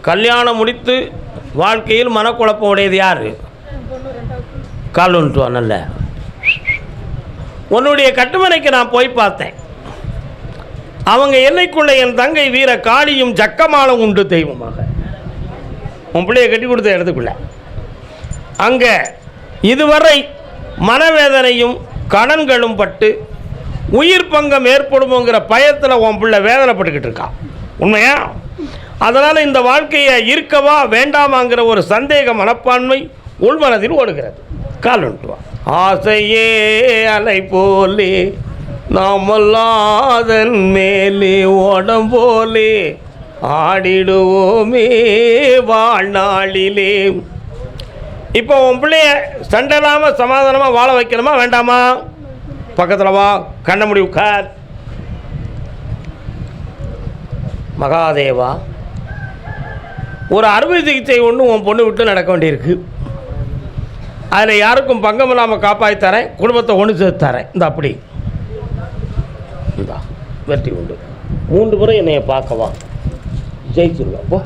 கல்யாணம் முடித்து வாழ்க்கையில் மனக்குழப்பம் உடையது யார்? கால் ஒன்றுவா நல்ல உன்னுடைய கட்டுமனைக்கு நான் போய் பார்த்தேன். அவங்க எல்லைக்குள்ள என் தங்கை வீர காளியும் ஜக்கமாலும் உண்டு தெய்வமாக. உன் பிள்ளைய கட்டி கொடுத்த இடத்துக்குள்ள அங்கே இதுவரை மனவேதனையும் கடன்களும் பட்டு உயிர் பங்கம் ஏற்படுமோங்கிற பயத்தில் உன் பிள்ளை வேதனைப்பட்டுக்கிட்டு இருக்கான். உண்மையா? அதனால் இந்த வாழ்க்கையை இருக்கவா வேண்டாமாங்கிற ஒரு சந்தேக மனப்பான்மை உள்மனதில் ஓடுகிறது. கால் ஒன்றுவா. ஆசையே அலை போலே நாமல்லாதன் மேலே ஓடம் போலே ஆடிடுவோமே வாழ்நாளிலே. இப்போ உன் பிள்ளைய சண்டை இல்லாமல் சமாதானமாக வாழ வைக்கணுமா வேண்டாமா? பக்கத்தில் வா, கண்ண முடி உட்கார். மகாதேவா, ஒரு அறுவை சிகிச்சை ஒன்று உன் பொண்ணு விட்டு நடக்க வேண்டியிருக்கு. அதில் யாருக்கும் பங்கம் இல்லாமல் காப்பாற்றி தரேன், குடும்பத்தை ஒன்று சேர்த்து தரேன். இந்த அப்படி இந்தா வெற்றி உண்டு. 3 முறை என்னைய பார்க்கவா, ஜெயிச்சிருவா. போ.